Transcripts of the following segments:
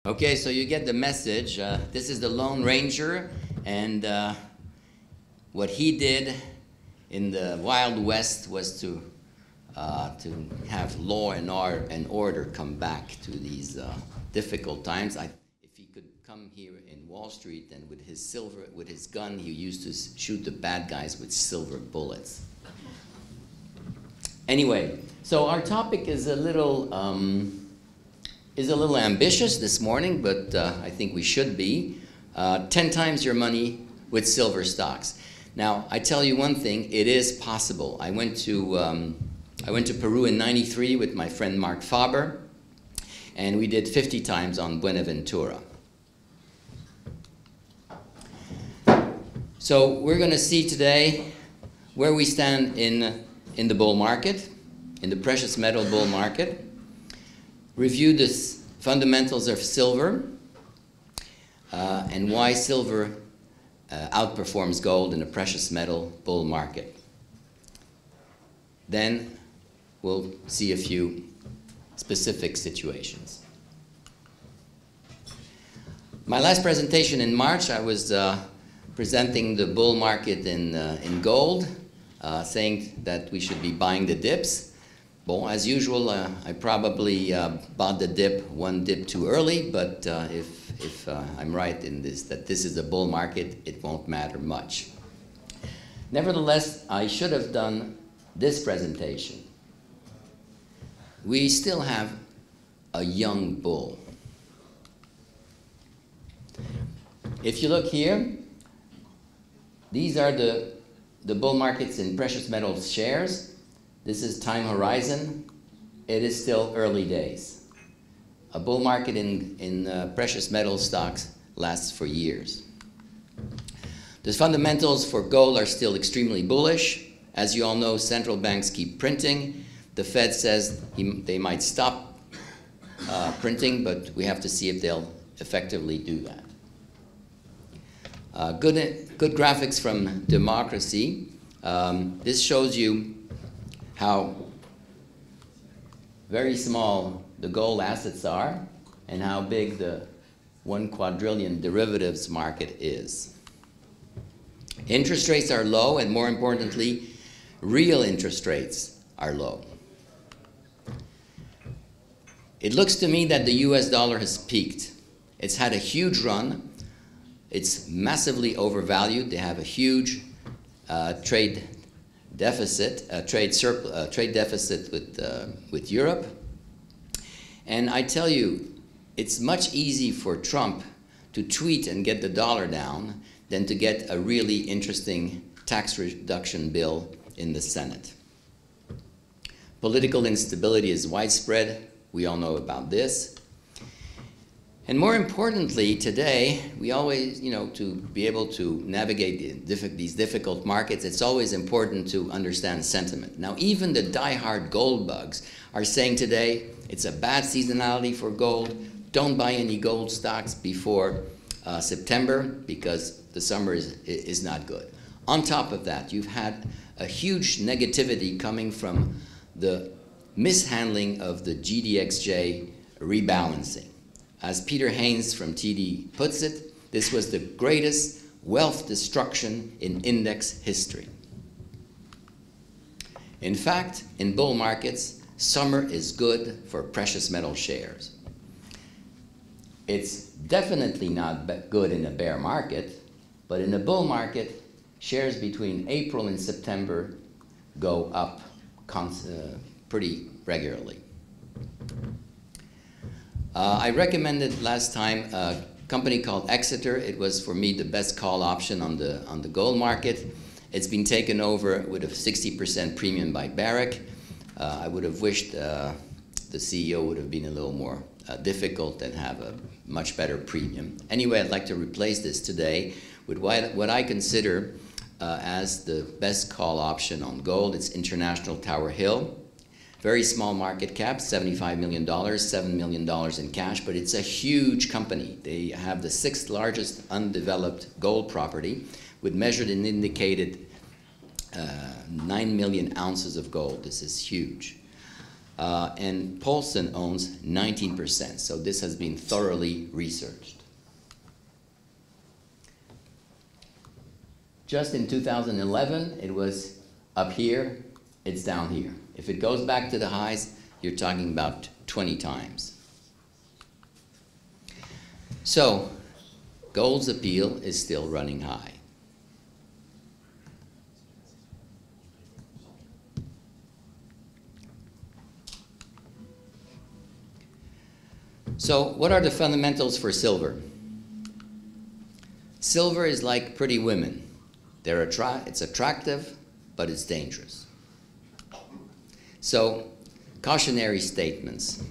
Okay, so you get the message. This is the Lone Ranger, and what he did in the Wild West was to have law and order come back to these difficult times. If he could come here in Wall Street, and with his gun, he used to shoot the bad guys with silver bullets. Anyway, so our topic is a little ambitious this morning, but I think we should be. 10 times your money with silver stocks. Now, I tell you one thing, it is possible. I went to Peru in '93 with my friend Mark Faber, and we did 50 times on Buenaventura. So we're going to see today where we stand in the bull market, in the precious metal bull market, review the fundamentals of silver, and why silver outperforms gold in the precious metal bull market. Then we'll see a few specific situations. My last presentation in March, I was presenting the bull market in gold, saying that we should be buying the dips. Well, as usual, I probably bought the dip, one dip too early, but if I'm right in this, that this is a bull market, it won't matter much. Nevertheless, I should have done this presentation. We still have a young bull. If you look here, these are the bull markets in precious metals shares. This is time horizon. It is still early days. A bull market in precious metal stocks lasts for years. The fundamentals for gold are still extremely bullish. As you all know, central banks keep printing. The Fed says they might stop printing, but we have to see if they'll effectively do that. Good graphics from Democracy. This shows you how very small the gold assets are and how big the 1 quadrillion derivatives market is. Interest rates are low, and more importantly, real interest rates are low. It looks to me that the US dollar has peaked. It's had a huge run. It's massively overvalued. They have a huge trade deficit with Europe. And I tell you, it's much easier for Trump to tweet and get the dollar down than to get a really interesting tax reduction bill in the Senate. Political instability is widespread. We all know about this. And more importantly, today, we always, to be able to navigate these difficult markets, it's always important to understand sentiment. Now, even the die-hard gold bugs are saying today it's a bad seasonality for gold. Don't buy any gold stocks before September because the summer is not good. On top of that, you've had a huge negativity coming from the mishandling of the GDXJ rebalancing. As Peter Haynes from TD puts it, this was the greatest wealth destruction in index history. In fact, in bull markets, summer is good for precious metal shares. It's definitely not good in a bear market, but in a bull market, shares between April and September go up pretty regularly. I recommended last time a company called Exeter. It was, for me, the best call option on the gold market. It's been taken over with a 60% premium by Barrick. I would have wished the CEO would have been a little more difficult and have a much better premium. Anyway, I'd like to replace this today with what I consider as the best call option on gold. It's International Tower Hill. Very small market cap, $75 million, $7 million in cash, but it's a huge company. They have the 6th largest undeveloped gold property with measured and indicated 9 million ounces of gold. This is huge. and Paulson owns 19%. So this has been thoroughly researched. Just in 2011, it was up here, it's down here. If it goes back to the highs, you're talking about 20 times. So, gold's appeal is still running high. So, what are the fundamentals for silver? Silver is like pretty women. It's attractive, but it's dangerous. So, cautionary statements.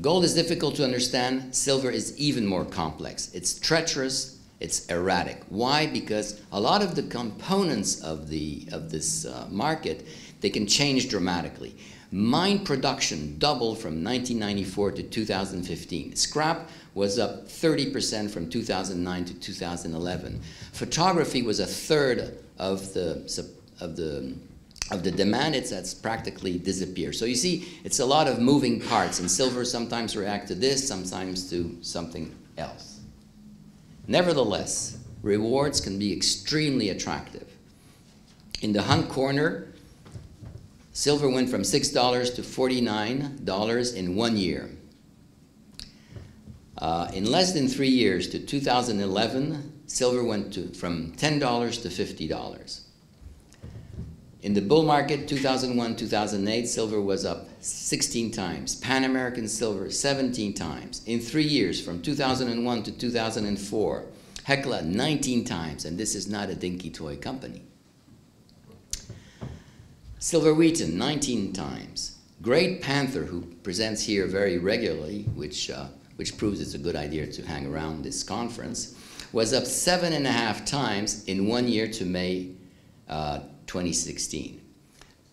Gold is difficult to understand. Silver is even more complex. It's treacherous. It's erratic. Why? Because a lot of the components of this market, they can change dramatically. Mine production doubled from 1994 to 2015. Scrap was up 30% from 2009 to 2011. Photography was a third of the demand. That's practically disappeared. So you see, it's a lot of moving parts, and silver sometimes reacts to this, sometimes to something else. Nevertheless, rewards can be extremely attractive. In the hunt corner, silver went from $6 to $49 in 1 year. In less than 3 years, to 2011, silver went from $10 to $50. In the bull market, 2001-2008, silver was up 16 times. Pan American silver, 17 times. In 3 years, from 2001 to 2004, Hecla, 19 times. And this is not a dinky toy company. Silver Wheaton, 19 times. Great Panther, who presents here very regularly, which proves it's a good idea to hang around this conference, was up 7.5 times in 1 year to May 2016.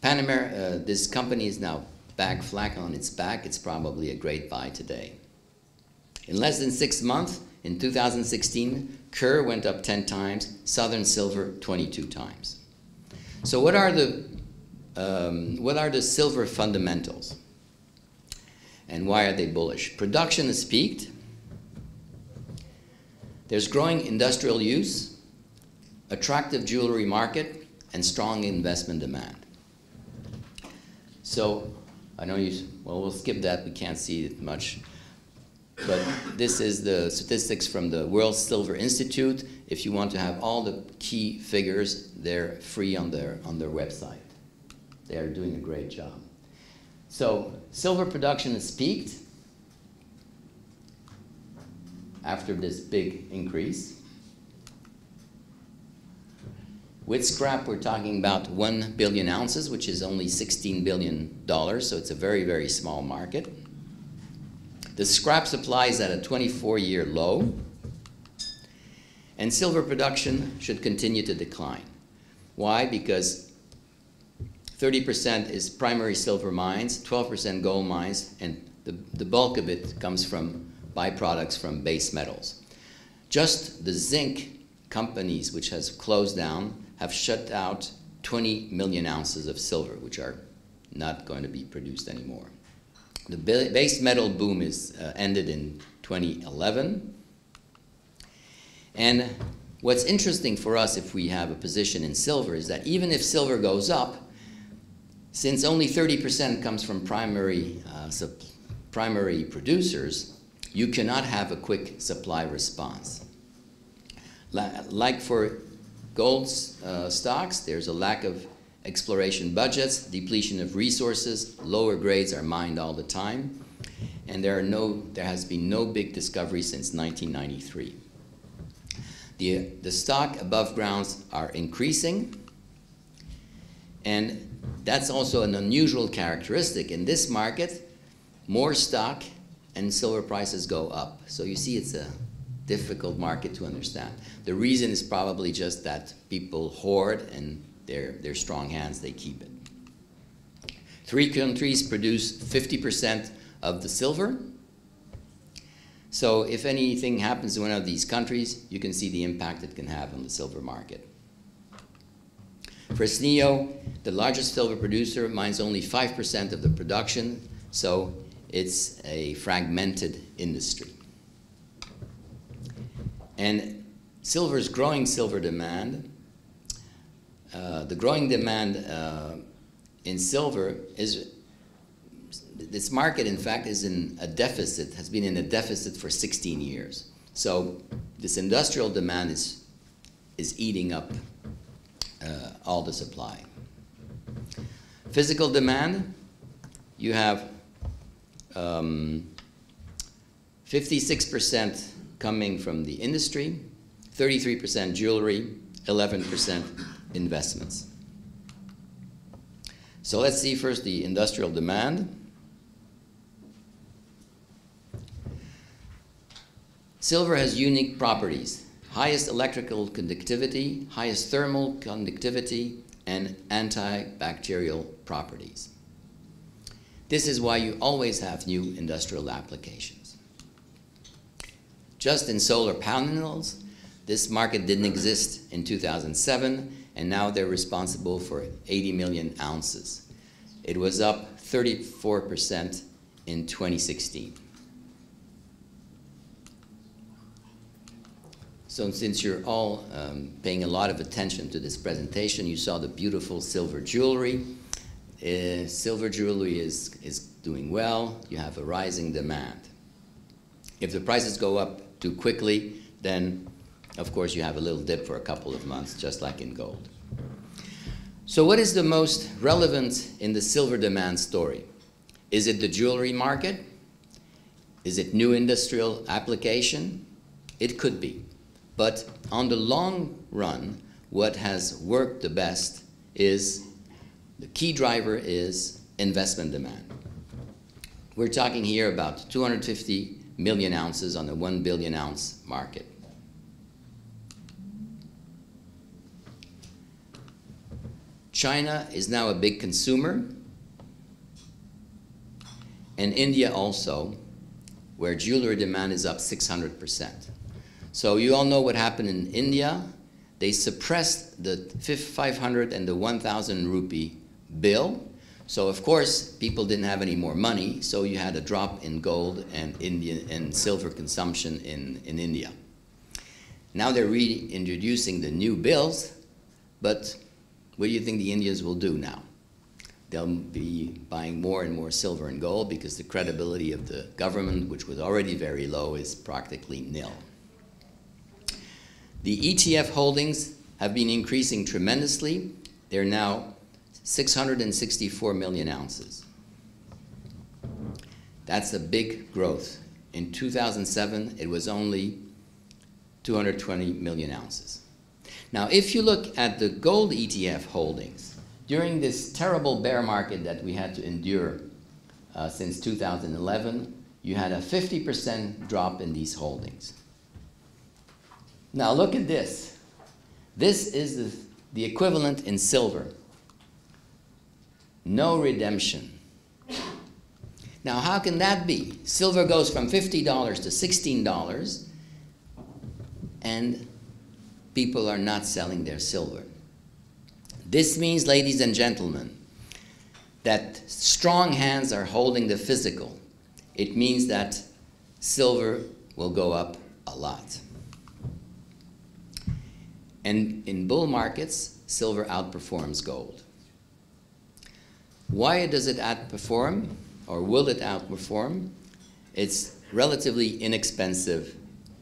This company is now back flat on its back. It's probably a great buy today. In less than 6 months, in 2016, Kerr went up 10 times, Southern Silver 22 times. So what are the silver fundamentals? And why are they bullish? Production has peaked. There's growing industrial use, attractive jewelry market, and strong investment demand. So, I know we'll skip that, we can't see it much. But this is the statistics from the World Silver Institute. If you want to have all the key figures, they're free on their website. They are doing a great job. So, silver production has peaked after this big increase. With scrap, we're talking about 1 billion ounces, which is only $16 billion, so it's a very, very small market. The scrap supply is at a 24-year low, and silver production should continue to decline. Why? Because 30% is primary silver mines, 12% gold mines, and the bulk of it comes from byproducts from base metals. Just the zinc companies, which has closed down, have shut out 20 million ounces of silver, which are not going to be produced anymore. The base metal boom is ended in 2011. And what's interesting for us if we have a position in silver is that even if silver goes up, since only 30% comes from primary producers, you cannot have a quick supply response. Like for gold stocks, there's a lack of exploration budgets, depletion of resources, lower grades are mined all the time, and there has been no big discovery since 1993. The stock above grounds are increasing, and that's also an unusual characteristic. In this market, more stock and silver prices go up. So you see it's a difficult market to understand. The reason is probably just that people hoard, and they're strong hands, they keep it. 3 countries produce 50% of the silver. So if anything happens to one of these countries, you can see the impact it can have on the silver market. Fresnillo, the largest silver producer, mines only 5% of the production, so it's a fragmented industry. And silver's growing silver demand, the growing demand in silver is, this market in fact is in a deficit, has been in a deficit for 16 years. So this industrial demand is eating up all the supply. Physical demand, you have 56% coming from the industry, 33% jewelry, 11% investments. So let's see first the industrial demand. Silver has unique properties: highest electrical conductivity, highest thermal conductivity, and antibacterial properties. This is why you always have new industrial applications. Just in solar panels, this market didn't exist in 2007, and now they're responsible for 80 million ounces. It was up 34% in 2016. So since you're all paying a lot of attention to this presentation, you saw the beautiful silver jewelry. Silver jewelry is doing well. You have a rising demand. If the prices go up too quickly, then of course you have a little dip for a couple of months, just like in gold. So what is the most relevant in the silver demand story? Is it the jewelry market? Is it new industrial application? It could be. But on the long run, what has worked the best is, the key driver is investment demand. We're talking here about 250 million ounces on a 1 billion ounce market. China is now a big consumer, and India also, where jewelry demand is up 600%. So you all know what happened in India. They suppressed the 500 and the 1,000 rupee bill. So of course, people didn't have any more money, so you had a drop in gold and silver consumption in India. Now they're reintroducing the new bills, but what do you think the Indians will do now? They'll be buying more and more silver and gold because the credibility of the government, which was already very low, is practically nil. The ETF holdings have been increasing tremendously. They're now 664 million ounces. That's a big growth. In 2007, it was only 220 million ounces. Now, if you look at the gold ETF holdings, during this terrible bear market that we had to endure since 2011, you had a 50% drop in these holdings. Now look at this. This is the equivalent in silver. No redemption. Now how can that be? Silver goes from $50 to $16 and people are not selling their silver. This means, ladies and gentlemen, that strong hands are holding the physical. It means that silver will go up a lot. And in bull markets, silver outperforms gold. Why does it outperform, or will it outperform? It's relatively inexpensive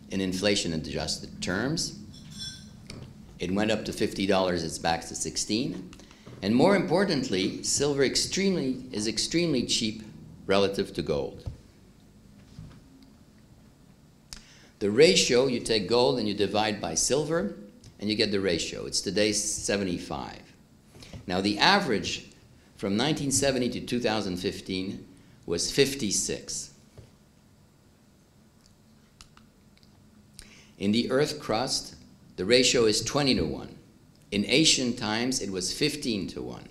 in inflation-adjusted terms. It went up to $50, it's back to 16. And more importantly, silver is extremely cheap relative to gold. The ratio, you take gold and you divide by silver, and you get the ratio. It's today 75. Now the average from 1970 to 2015 was 56. In the earth crust, the ratio is 20 to 1. In ancient times, it was 15 to 1.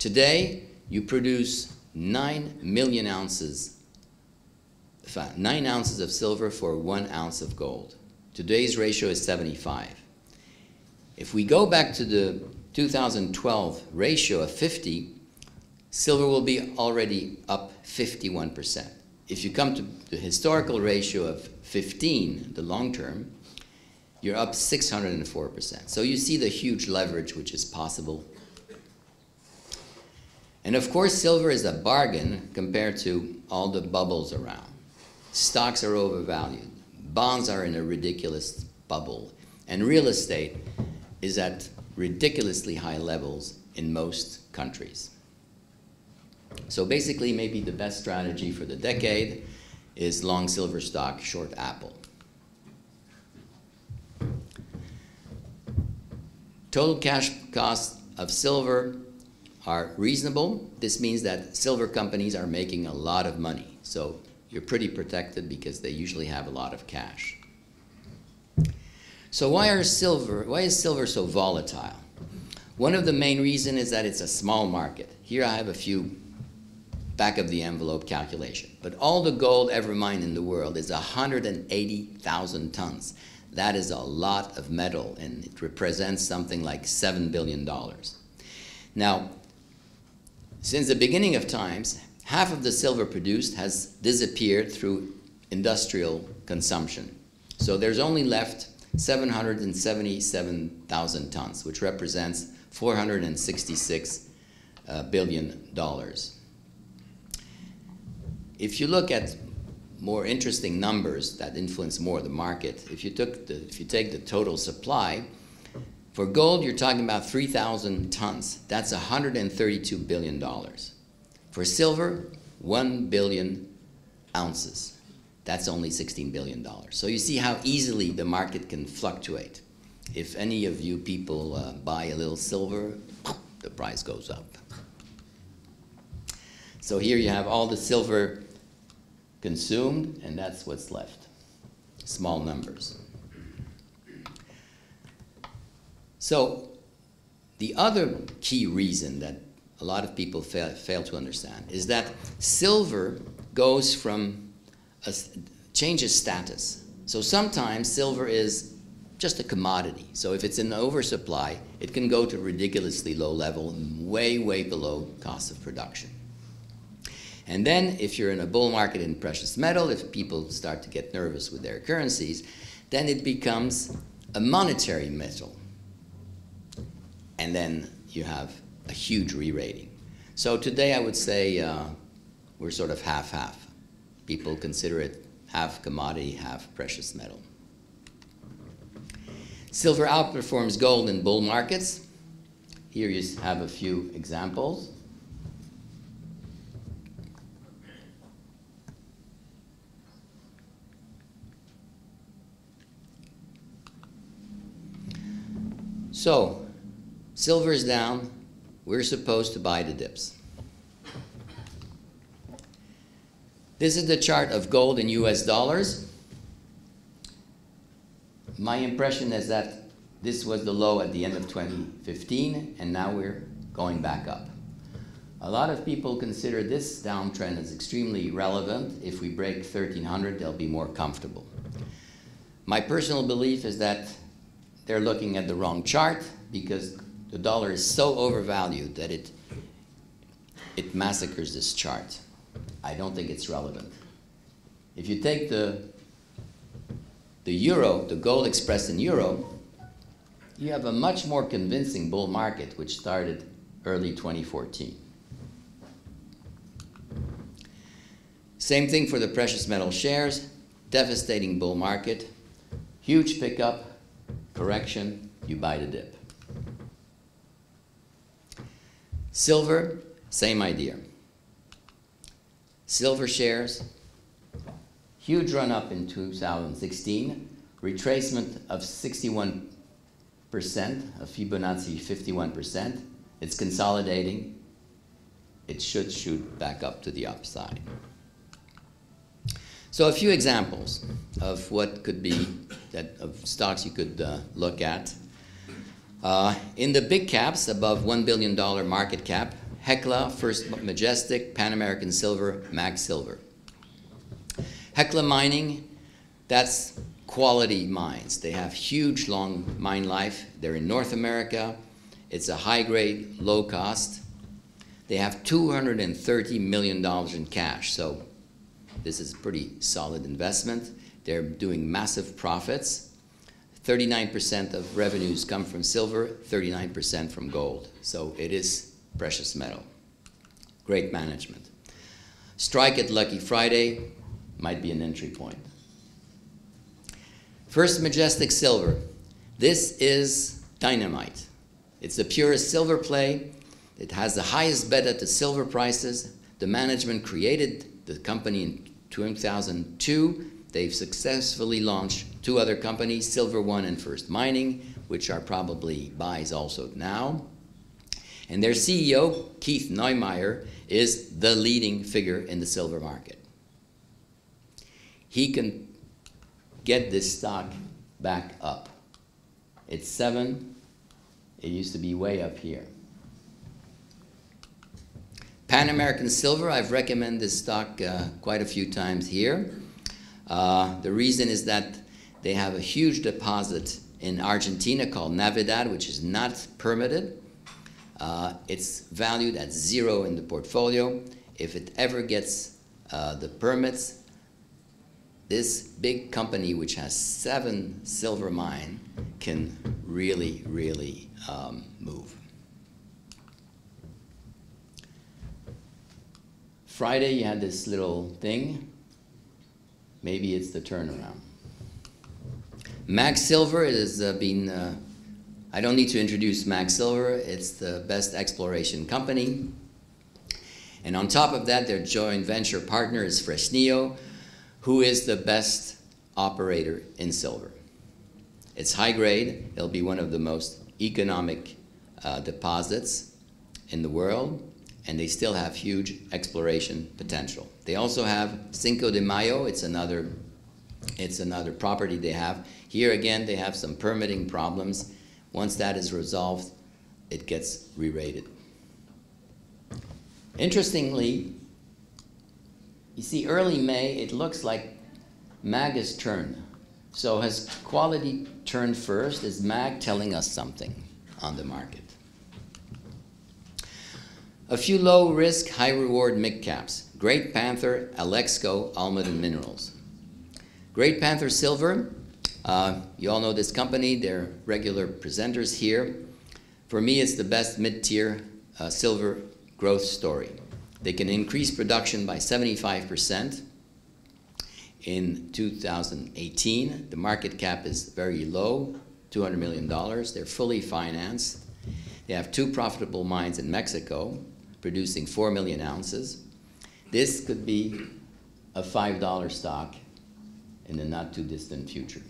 Today, you produce 9 million ounces, 9 ounces of silver for 1 ounce of gold. Today's ratio is 75. If we go back to the 2012 ratio of 50, silver will be already up 51%. If you come to the historical ratio of 15, the long term, you're up 604%. So you see the huge leverage which is possible. And of course, silver is a bargain compared to all the bubbles around. Stocks are overvalued. Bonds are in a ridiculous bubble. And real estate is at ridiculously high levels in most countries. So basically, maybe the best strategy for the decade is long silver stock, short Apple. Total cash costs of silver are reasonable. This means that silver companies are making a lot of money. So you're pretty protected because they usually have a lot of cash. So why is silver so volatile? One of the main reasons is that it's a small market. Here I have a few back of the envelope calculation. But all the gold ever mined in the world is 180,000 tons. That is a lot of metal, and it represents something like $7 billion. Now, since the beginning of times, half of the silver produced has disappeared through industrial consumption. So there's only left 777,000 tons, which represents $466 billion. If you look at more interesting numbers that influence more the market, if you take the total supply, for gold you're talking about 3,000 tons. That's $132 billion. For silver, 1 billion ounces. That's only $16 billion. So you see how easily the market can fluctuate. If any of you people buy a little silver, the price goes up. So here you have all the silver consumed, and that's what's left. Small numbers. So the other key reason that a lot of people fail to understand is that silver goes from changes status. So sometimes silver is just a commodity. So if it's in oversupply, it can go to ridiculously low level, way, way below cost of production. And then if you're in a bull market in precious metal, if people start to get nervous with their currencies, then it becomes a monetary metal. And then you have a huge re-rating. So today I would say we're sort of half-half. People consider it half commodity, half precious metal. Silver outperforms gold in bull markets. Here you have a few examples. So, silver is down. We're supposed to buy the dips. This is the chart of gold in US dollars. My impression is that this was the low at the end of 2015, and now we're going back up. A lot of people consider this downtrend as extremely relevant. If we break 1300, they'll be more comfortable. My personal belief is that they're looking at the wrong chart because the dollar is so overvalued that it massacres this chart. I don't think it's relevant. If you take the euro, the gold expressed in euro, you have a much more convincing bull market which started early 2014. Same thing for the precious metal shares, devastating bull market, huge pickup, correction, you buy the dip. Silver, same idea. Silver shares, huge run up in 2016, retracement of 61%, of Fibonacci 51%. It's consolidating. It should shoot back up to the upside. So a few examples of what could be, of stocks you could look at. In the big caps, above $1 billion market cap, Hecla, First Majestic, Pan American Silver, Mag Silver. Hecla Mining, that's quality mines. They have huge long mine life. They're in North America. It's a high-grade, low-cost. They have $230 million in cash, so this is a pretty solid investment. They're doing massive profits. 39% of revenues come from silver, 39% from gold. So it is precious metal. Great management. Strike at Lucky Friday might be an entry point. First Majestic Silver. This is dynamite. It's the purest silver play. It has the highest beta to silver prices. The management created the company in 2002. They've successfully launched 2 other companies, Silver One and First Mining, which are probably buys also now. And their CEO, Keith Neumeier, is the leading figure in the silver market. He can get this stock back up. It's 7. It used to be way up here. Pan American Silver, I've recommended this stock quite a few times here. The reason is that they have a huge deposit in Argentina called Navidad, which is not permitted. It's valued at 0 in the portfolio. If it ever gets the permits, this big company, which has 7 silver mines, can really, really move. Friday, you had this little thing. Maybe it's the turnaround. Mag Silver has been, I don't need to introduce Mag Silver. It's the best exploration company. And on top of that, their joint venture partner is Fresnillo, who is the best operator in silver. It's high grade. It'll be one of the most economic deposits in the world, and they still have huge exploration potential. They also have Cinco de Mayo. It's another property they have. Here again, they have some permitting problems. Once that is resolved, it gets re-rated. Interestingly, you see early May, it looks like MAG has turned. So has quality turned first? Is MAG telling us something on the market? A few low risk, high reward mid caps. Great Panther, Alexco, Almaden Minerals. Great Panther Silver, you all know this company. They're regular presenters here. For me, it's the best mid-tier silver growth story. They can increase production by 75% in 2018. The market cap is very low, $200 million. They're fully financed. They have 2 profitable mines in Mexico, producing 4 million ounces. This could be a $5 stock in the not too distant future.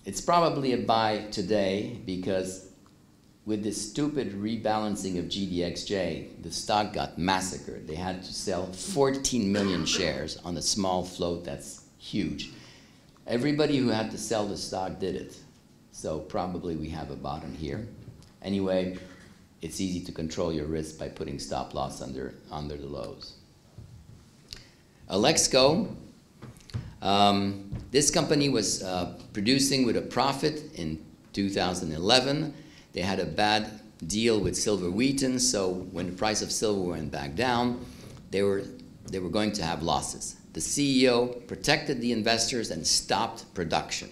It's probably a buy today because with this stupid rebalancing of GDXJ, the stock got massacred. They had to sell 14 million shares on a small float that's huge. Everybody who had to sell the stock did it. So probably we have a bottom here. Anyway, it's easy to control your risk by putting stop loss under the lows. Alexco, this company was producing with a profit in 2011. They had a bad deal with Silver Wheaton, so when the price of silver went back down, they were going to have losses. The CEO protected the investors and stopped production.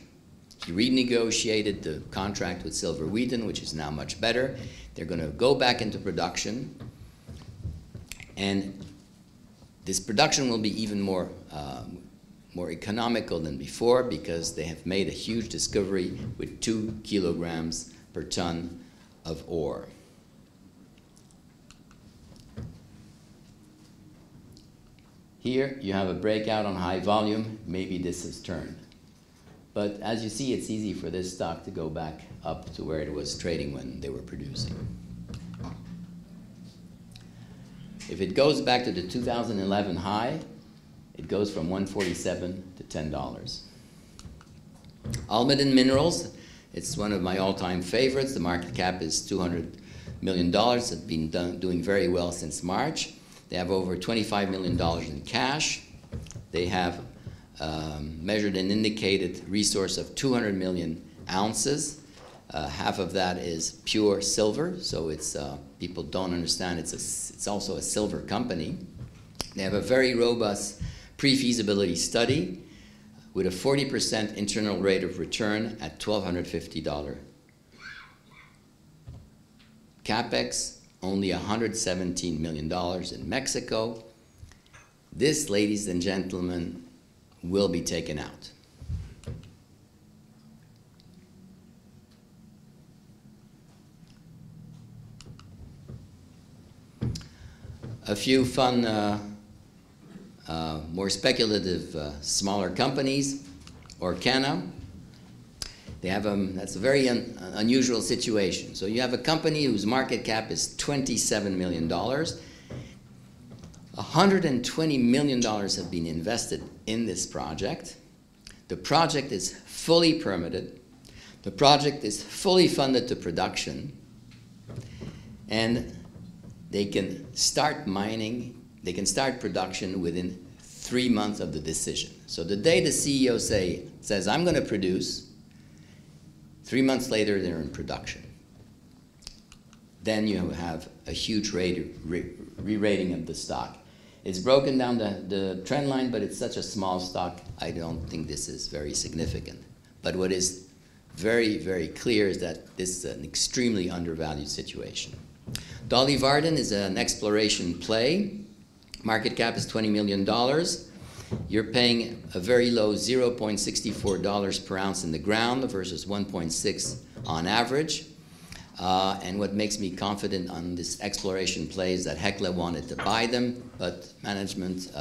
He renegotiated the contract with Silver Wheaton, which is now much better. They're going to go back into production, and this production will be even more economical than before because they have made a huge discovery with 2 kilograms per ton of ore. Here you have a breakout on high volume. Maybe this has turned. But as you see, it's easy for this stock to go back up to where it was trading when they were producing. If it goes back to the 2011 high, it goes from $147 to $10. Almaden Minerals, it's one of my all-time favorites. The market cap is $200 million. It's been doing very well since March. They have over $25 million in cash. They have measured and indicated resource of 200 million ounces. Half of that is pure silver, so it's people don't understand it's also a silver company. They have a very robust pre-feasibility study with a 40% internal rate of return at $1,250. CapEx, only $117 million in Mexico. This, ladies and gentlemen, will be taken out. A few fun, more speculative, smaller companies. Orcana, they have that's a very unusual situation. So you have a company whose market cap is $27 million. $120 million have been invested in this project. The project is fully permitted. The project is fully funded to production. And they can start mining, they can start production within 3 months of the decision. So the day the CEO says, I'm going to produce, 3 months later they're in production. Then you have a huge re-rating of the stock. It's broken down the trend line, but it's such a small stock, I don't think this is very significant. But what is very, very clear is that this is an extremely undervalued situation. Dolly Varden is an exploration play. Market cap is $20 million. You're paying a very low $0.64 per ounce in the ground versus 1.6 on average. And what makes me confident on this exploration play is that Hecla wanted to buy them, but management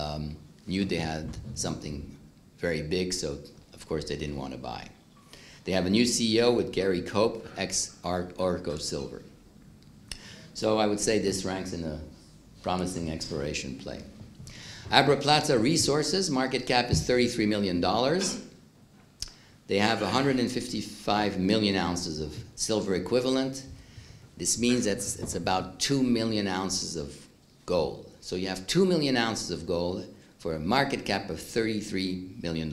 knew they had something very big, so of course they didn't want to buy. They have a new CEO with Gary Cope, ex-Orco Silver. So I would say this ranks in a promising exploration play. Abra Plata Resources, market cap is $33 million. They have 155 million ounces of silver equivalent. This means that it's about 2 million ounces of gold. So you have 2 million ounces of gold for a market cap of $33 million.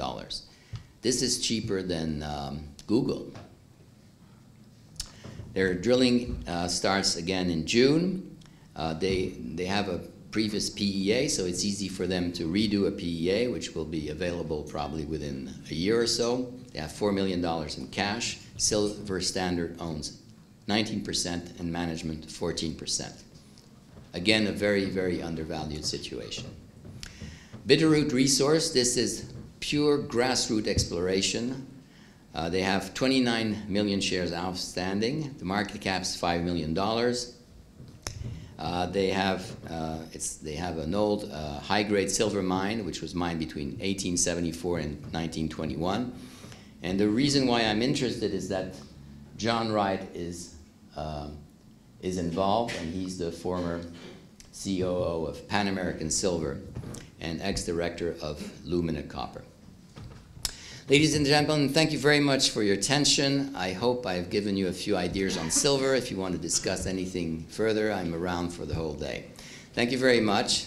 This is cheaper than Google. Their drilling starts again in June. They have a previous PEA, so it's easy for them to redo a PEA, which will be available probably within a year or so. They have $4 million in cash. Silver Standard owns 19% and management 14%. Again, a very, very undervalued situation. Bitterroot Resource, this is pure grassroots exploration. They have 29 million shares outstanding. The market cap is $5 million. They have an old high-grade silver mine, which was mined between 1874 and 1921. And the reason why I'm interested is that John Wright is involved, and he's the former COO of Pan American Silver and ex-director of Lumina Copper. Ladies and gentlemen, thank you very much for your attention. I hope I've given you a few ideas on silver. If you want to discuss anything further, I'm around for the whole day. Thank you very much.